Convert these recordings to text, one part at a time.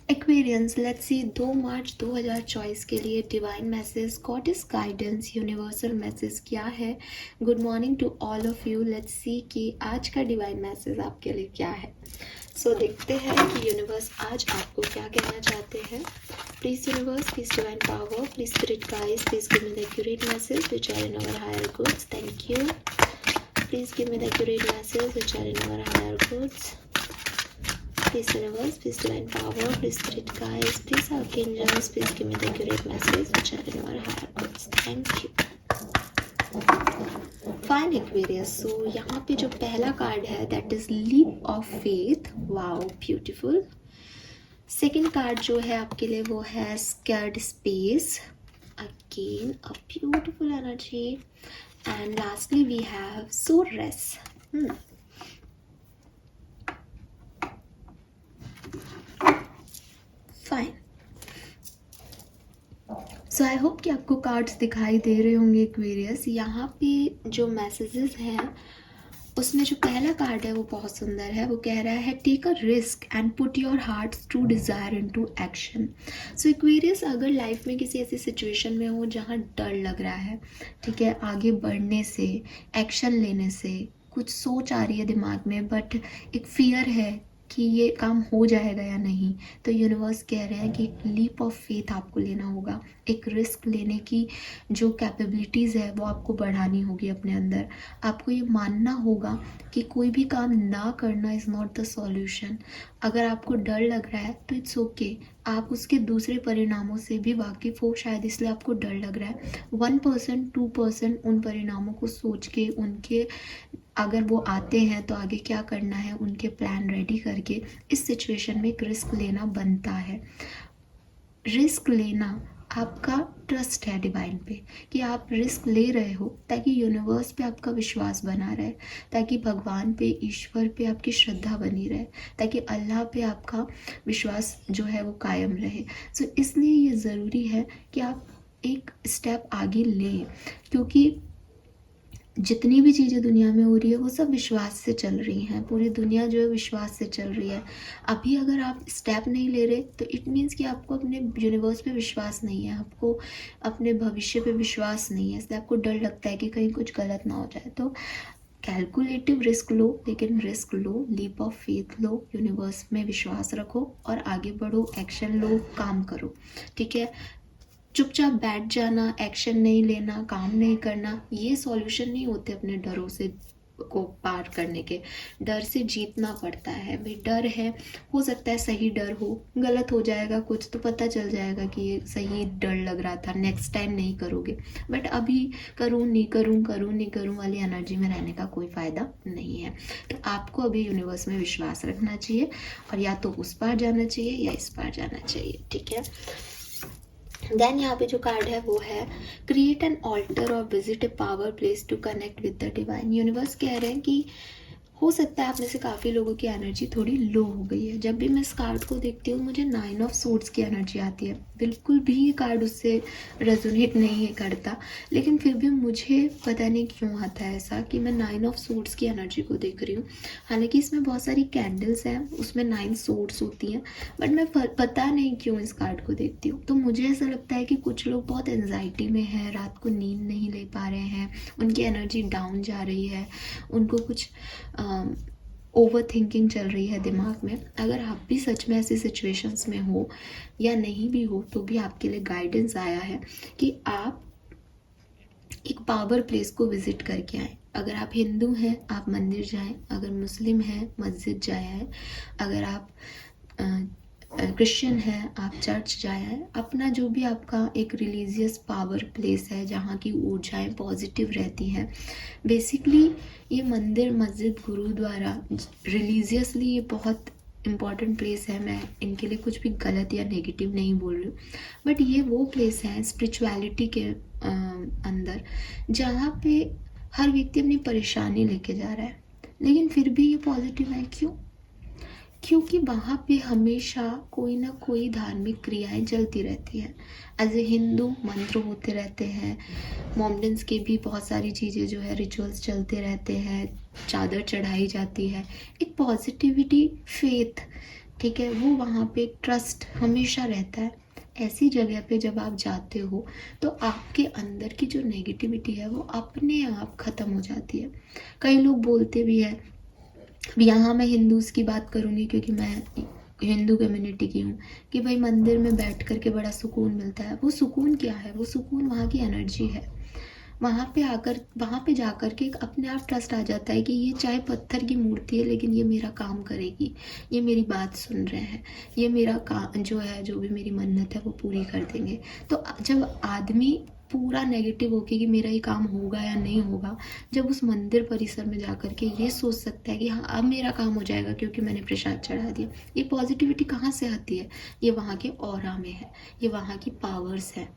Aquarians, let's see 2 मार्च 2024 के लिए divine message, God is guidance, universal message क्या है। Good morning to all of you. Let's see कि आज का डिवाइन मैसेज आपके लिए क्या है। सो देखते हैं कि यूनिवर्स आज आपको क्या कहना चाहते हैं। Please universe, please divine power, please spirit guides, please give me the accurate message which are in our higher goods. Thank you. Please give me the accurate message which are in our higher goods. Please universe, please divine power, please spirit guides, please archangels, please give me the accurate message which are in our higher goods. Thank you. Fine Aquarius. So यहाँ पे जो पहला card है that is leap of faith. Wow, beautiful. Second card जो है आपके लिए वो है scared space. Again a beautiful energy. And lastly we have source. Fine. So I hope कि आपको कार्ड्स दिखाई दे रहे होंगे एक्वेरियस। यहाँ पे जो मैसेजेस हैं उसमें जो पहला कार्ड है वो बहुत सुंदर है। वो कह रहा है take a risk and put your heart true desire into action. So Aquarius, अगर लाइफ में किसी ऐसी सिचुएशन में हो जहाँ डर लग रहा है, ठीक है, आगे बढ़ने से, एक्शन लेने से, कुछ सोच आ रही है दिमाग में बट एक फियर है कि ये काम हो जाएगा या नहीं, तो यूनिवर्स कह रहे हैं कि लीप ऑफ फेथ आपको लेना होगा। एक रिस्क लेने की जो कैपेबिलिटीज़ है वो आपको बढ़ानी होगी अपने अंदर। आपको ये मानना होगा कि कोई भी काम ना करना इज़ नॉट द सॉल्यूशन। अगर आपको डर लग रहा है तो इट्स ओके, आप उसके दूसरे परिणामों से भी वाकिफ़ हो, शायद इसलिए आपको डर लग रहा है। 1% 2% उन परिणामों को सोच के, उनके अगर वो आते हैं तो आगे क्या करना है उनके प्लान रेडी करके इस सिचुएशन में एक रिस्क लेना बनता है। रिस्क लेना आपका ट्रस्ट है डिवाइन पे कि आप रिस्क ले रहे हो ताकि यूनिवर्स पे आपका विश्वास बना रहे, ताकि भगवान पे, ईश्वर पे आपकी श्रद्धा बनी रहे, ताकि अल्लाह पे आपका विश्वास जो है वो कायम रहे। सो इसलिए ये ज़रूरी है कि आप एक स्टेप आगे लें, क्योंकि जितनी भी चीज़ें दुनिया में हो रही है वो सब विश्वास से चल रही हैं। पूरी दुनिया जो है विश्वास से चल रही है। अभी अगर आप स्टेप नहीं ले रहे तो इट मीन्स कि आपको अपने यूनिवर्स पे विश्वास नहीं है, आपको अपने भविष्य पे विश्वास नहीं है, इसलिए आपको डर लगता है कि कहीं कुछ गलत ना हो जाए। तो कैलकुलेटिव रिस्क लो, लेकिन रिस्क लो, लीप ऑफ फेथ लो, यूनिवर्स में विश्वास रखो और आगे बढ़ो, एक्शन लो, काम करो, ठीक है। चुपचाप बैठ जाना, एक्शन नहीं लेना, काम नहीं करना, ये सॉल्यूशन नहीं होते अपने डरों से को पार करने के। डर से जीतना पड़ता है भाई। डर है, हो सकता है सही डर हो, गलत हो जाएगा कुछ तो पता चल जाएगा कि ये सही डर लग रहा था, नेक्स्ट टाइम नहीं करोगे। बट अभी करूँ नहीं करूँ, करूँ नहीं करूँ वाली एनर्जी में रहने का कोई फ़ायदा नहीं है। तो आपको अभी यूनिवर्स में विश्वास रखना चाहिए और या तो उस पार जाना चाहिए या इस पार जाना चाहिए, ठीक है। देन यहाँ पे जो कार्ड है वो है क्रिएट एन ऑल्टर और visit a power place to connect with the divine. Universe कह रहे हैं कि हो सकता है आप में से काफ़ी लोगों की एनर्जी थोड़ी लो हो गई है। जब भी मैं इस कार्ड को देखती हूँ मुझे 9 ऑफ सूट्स की एनर्जी आती है। बिल्कुल भी ये कार्ड उससे रेजोनेट नहीं करता, लेकिन फिर भी मुझे पता नहीं क्यों आता है ऐसा कि मैं 9 ऑफ सूट्स की एनर्जी को देख रही हूँ। हालांकि इसमें बहुत सारी कैंडल्स हैं, उसमें 9 सूट्स होती हैं, बट मैं पता नहीं क्यों इस कार्ड को देखती हूँ। तो मुझे ऐसा लगता है कि कुछ लोग बहुत एनजाइटी में हैं, रात को नींद नहीं ले पा रहे हैं, उनकी एनर्जी डाउन जा रही है, उनको कुछ ओवर थिंकिंग चल रही है दिमाग में। अगर आप भी सच में ऐसी सिचुएशंस में हो या नहीं भी हो तो भी आपके लिए गाइडेंस आया है कि आप एक पावर प्लेस को विजिट करके आएँ। अगर आप हिंदू हैं आप मंदिर जाएं, अगर मुस्लिम हैं मस्जिद जाएं, अगर आप क्रिश्चियन है आप चर्च जाए। अपना जो भी आपका एक रिलीजियस पावर प्लेस है जहाँ की ऊर्जाएं पॉजिटिव रहती हैं। बेसिकली ये मंदिर, मस्जिद, गुरुद्वारा रिलीजियसली ये बहुत इम्पॉर्टेंट प्लेस है। मैं इनके लिए कुछ भी गलत या नेगेटिव नहीं बोल रही हूँ, बट ये वो प्लेस है स्पिरिचुअलिटी के अंदर जहाँ पे हर व्यक्ति अपनी परेशानी लेके जा रहा है, लेकिन फिर भी ये पॉजिटिव है। क्यों? क्योंकि वहाँ पे हमेशा कोई ना कोई धार्मिक क्रियाएं चलती रहती हैं। एज ए हिंदू मंत्र होते रहते हैं, मोमडन्स के भी बहुत सारी चीज़ें जो है रिचुअल्स चलते रहते हैं, चादर चढ़ाई जाती है। एक पॉजिटिविटी, फेथ ठीक है, वो वहाँ पे ट्रस्ट हमेशा रहता है। ऐसी जगह पे जब आप जाते हो तो आपके अंदर की जो नेगेटिविटी है वो अपने आप ख़त्म हो जाती है। कई लोग बोलते भी हैं, अब यहाँ मैं हिंदूज़ की बात करूँगी क्योंकि मैं हिंदू कम्युनिटी की हूँ, कि भाई मंदिर में बैठ कर के बड़ा सुकून मिलता है। वो सुकून क्या है? वो सुकून वहाँ की एनर्जी है। वहाँ पे जाकर के एक अपने आप ट्रस्ट आ जाता है कि ये चाहे पत्थर की मूर्ति है लेकिन ये मेरा काम करेगी, ये मेरी बात सुन रहे हैं, ये मेरा काम जो है, जो भी मेरी मन्नत है वो पूरी कर देंगे। तो जब आदमी पूरा नेगेटिव होके कि मेरा ये काम होगा या नहीं होगा, जब उस मंदिर परिसर में जाकर के ये सोच सकता है कि हाँ अब मेरा काम हो जाएगा क्योंकि मैंने प्रसाद चढ़ा दिया, ये पॉजिटिविटी कहाँ से आती है? ये वहाँ के ऑरा में है, ये वहाँ की पावर्स है।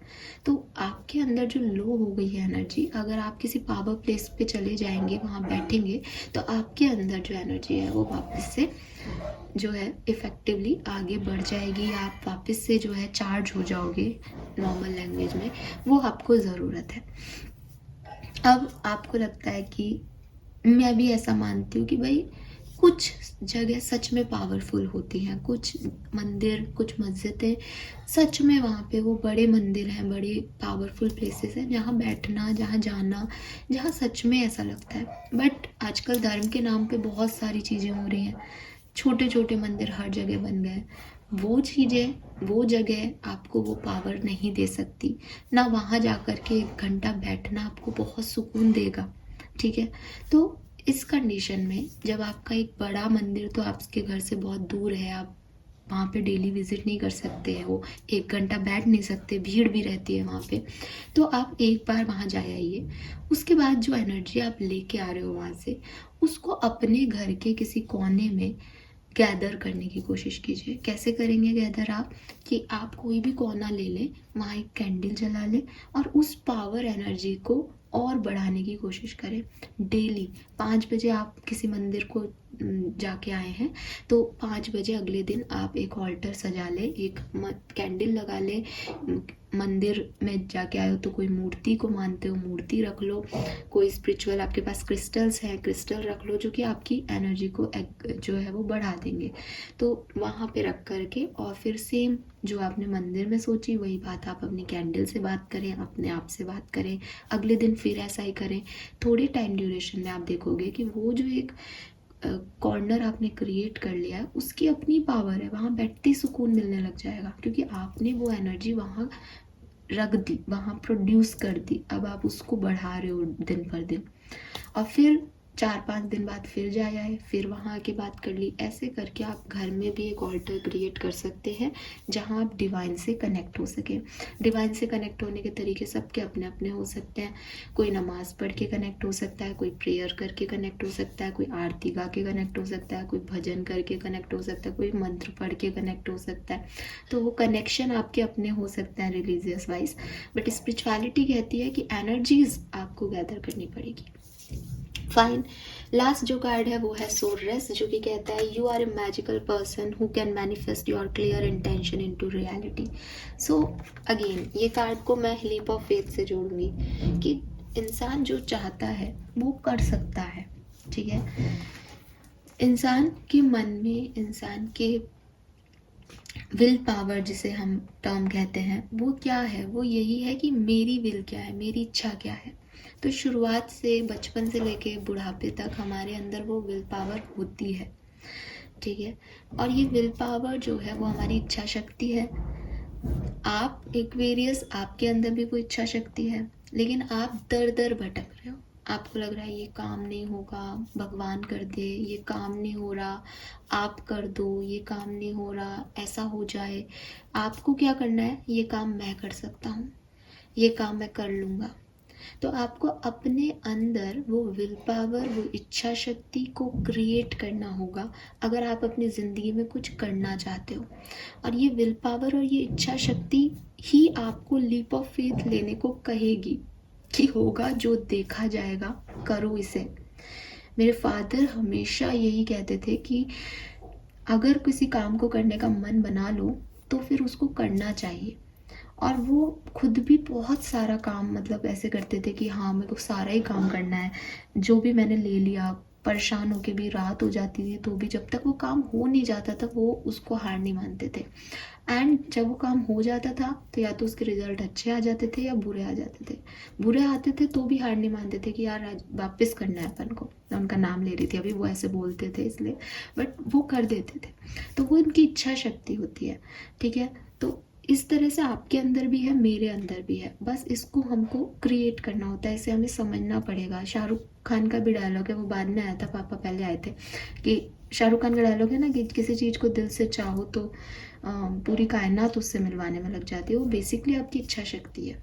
तो आपके अंदर जो लो हो गई है एनर्जी, अगर आप किसी पावर प्लेस पे चले जाएंगे, वहाँ बैठेंगे, तो आपके अंदर जो एनर्जी है वो वापस से जो है इफ़ेक्टिवली आगे बढ़ जाएगी। आप वापस से जो है चार्ज हो जाओगे नॉर्मल लैंग्वेज में, वो आपको ज़रूरत है। अब आपको लगता है कि मैं भी ऐसा मानती हूँ कि भाई कुछ जगह सच में पावरफुल होती हैं, कुछ मंदिर, कुछ मस्जिदें सच में वहाँ पे वो बड़े मंदिर हैं, बड़े पावरफुल प्लेसेस हैं जहाँ बैठना, जहाँ जाना, जहाँ सच में ऐसा लगता है। बट आजकल धर्म के नाम पे बहुत सारी चीज़ें हो रही हैं, छोटे छोटे मंदिर हर जगह बन गए। वो चीज़ें, वो जगह आपको वो पावर नहीं दे सकती ना। वहाँ जा कर के 1 घंटा बैठना आपको बहुत सुकून देगा, ठीक है। तो इस कंडीशन में जब आपका एक बड़ा मंदिर तो आपके घर से बहुत दूर है, आप वहाँ पे डेली विजिट नहीं कर सकते हो, 1 घंटा बैठ नहीं सकते, भीड़ भी रहती है वहाँ पे, तो आप एक बार वहाँ जा आइए। उसके बाद जो एनर्जी आप लेके आ रहे हो वहाँ से, उसको अपने घर के किसी कोने में गैदर करने की कोशिश कीजिए। कैसे करेंगे गैदर आप? कि आप कोई भी कोना ले लें, वहाँ एक कैंडल जला लें और उस पावर एनर्जी को और बढ़ाने की कोशिश करें। डेली 5 बजे आप किसी मंदिर को जाके आए हैं तो 5 बजे अगले दिन आप एक ऑल्टर सजा ले, एक कैंडल लगा ले। मंदिर में जाके आए हो तो कोई मूर्ति को मानते हो, मूर्ति रख लो। कोई स्पिरिचुअल आपके पास क्रिस्टल्स हैं, क्रिस्टल रख लो जो कि आपकी एनर्जी को जो है वो बढ़ा देंगे। तो वहाँ पे रख करके और फिर सेम जो आपने मंदिर में सोची वही बात आप अपनी कैंडल से बात करें, अपने आप से बात करें। अगले दिन फिर ऐसा ही करें। थोड़े टाइम ड्यूरेशन में आप देखोगे कि वो जो एक कॉर्नर आपने क्रिएट कर लिया है उसकी अपनी पावर है, वहाँ बैठते ही सुकून मिलने लग जाएगा क्योंकि आपने वो एनर्जी वहाँ रख दी, वहाँ प्रोड्यूस कर दी। अब आप उसको बढ़ा रहे हो दिन पर दिन, और फिर 4-5 दिन बाद फिर जाए आए, फिर वहाँ आके बात कर ली। ऐसे करके आप घर में भी एक ऑल्टर क्रिएट कर सकते हैं जहाँ आप डिवाइन से कनेक्ट हो सके। डिवाइन से कनेक्ट होने के तरीके सबके अपने अपने हो सकते हैं। कोई नमाज़ पढ़ के कनेक्ट हो सकता है, कोई प्रेयर करके कनेक्ट हो सकता है, कोई आरती गा के कनेक्ट हो सकता है, कोई भजन करके कनेक्ट हो सकता है, कोई मंत्र पढ़ के कनेक्ट हो सकता है। तो वो कनेक्शन आपके अपने हो सकते हैं रिलीजियस वाइज, बट स्पिरिचुअलिटी कहती है कि एनर्जीज आपको गैदर करनी पड़ेगी। फाइन। लास्ट जो कार्ड है वो है सोलरेस, जो कि कहता है you are a magical person who can manifest your clear intention into reality. So again ये कार्ड को मैं लीप ऑफ फेथ से जोड़ूंगी कि इंसान जो चाहता है वो कर सकता है, ठीक है। इंसान के मन में, इंसान के विल पावर जिसे हम टर्म कहते हैं, वो क्या है? वो यही है कि मेरी विल क्या है, मेरी इच्छा क्या है। तो शुरुआत से, बचपन से लेके बुढ़ापे तक हमारे अंदर वो विल पावर होती है, ठीक है। और ये विल पावर जो है वो हमारी इच्छा शक्ति है। आप एक्वेरियस, आपके अंदर भी कोई इच्छा शक्ति है, लेकिन आप दर दर भटक रहे हो। आपको लग रहा है ये काम नहीं होगा, भगवान कर दे, ये काम नहीं हो रहा, आप कर दो, ये काम नहीं हो रहा, ऐसा हो जाए। आपको क्या करना है? ये काम मैं कर सकता हूँ, ये काम मैं कर लूँगा। तो आपको अपने अंदर वो विल पावर, वो इच्छा शक्ति को क्रिएट करना होगा अगर आप अपनी ज़िंदगी में कुछ करना चाहते हो। और ये विल पावर और ये इच्छा शक्ति ही आपको लीप ऑफ फेथ लेने को कहेगी कि होगा जो देखा जाएगा, करो इसे। मेरे फादर हमेशा यही कहते थे कि अगर किसी काम को करने का मन बना लो तो फिर उसको करना चाहिए। और वो खुद भी बहुत सारा काम मतलब ऐसे करते थे कि हाँ मेरे को सारा ही काम करना है, जो भी मैंने ले लिया परेशान होके भी रात हो जाती थी तो भी जब तक वो काम हो नहीं जाता था वो उसको हार नहीं मानते थे। एंड जब वो काम हो जाता था तो या तो उसके रिजल्ट अच्छे आ जाते थे या बुरे आ जाते थे। बुरे आते थे तो भी हार नहीं मानते थे कि यार आज वापस करना है अपन को। मैं उनका नाम ले रही थी अभी, वो ऐसे बोलते थे इसलिए, बट वो कर देते थे। तो वो उनकी इच्छा शक्ति होती है, ठीक है। तो इस तरह से आपके अंदर भी है, मेरे अंदर भी है, बस इसको हमको क्रिएट करना होता है, इसे हमें समझना पड़ेगा। शाहरुख खान का भी डायलॉग है, वो बाद में आया था, पापा पहले आए थे, कि शाहरुख खान का डायलॉग है ना कि किसी चीज़ को दिल से चाहो तो पूरी कायनात उससे मिलवाने में लग जाती है। वो बेसिकली आपकी इच्छा शक्ति है,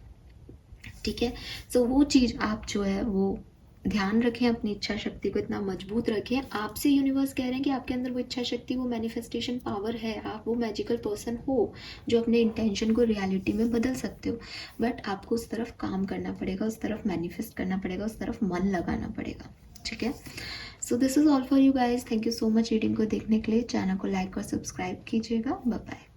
ठीक है। सो वो चीज़ आप जो है वो ध्यान रखें, अपनी इच्छा शक्ति को इतना मजबूत रखें। आपसे यूनिवर्स कह रहे हैं कि आपके अंदर वो इच्छा शक्ति, वो मैनिफेस्टेशन पावर है, आप वो मैजिकल पर्सन हो जो अपने इंटेंशन को रियलिटी में बदल सकते हो। बट आपको उस तरफ काम करना पड़ेगा, उस तरफ मैनिफेस्ट करना पड़ेगा, उस तरफ मन लगाना पड़ेगा, ठीक है। So this is all for you guys. Thank you so much reading को देखने के लिए। चैनल को लाइक और सब्सक्राइब कीजिएगा। Bye bye.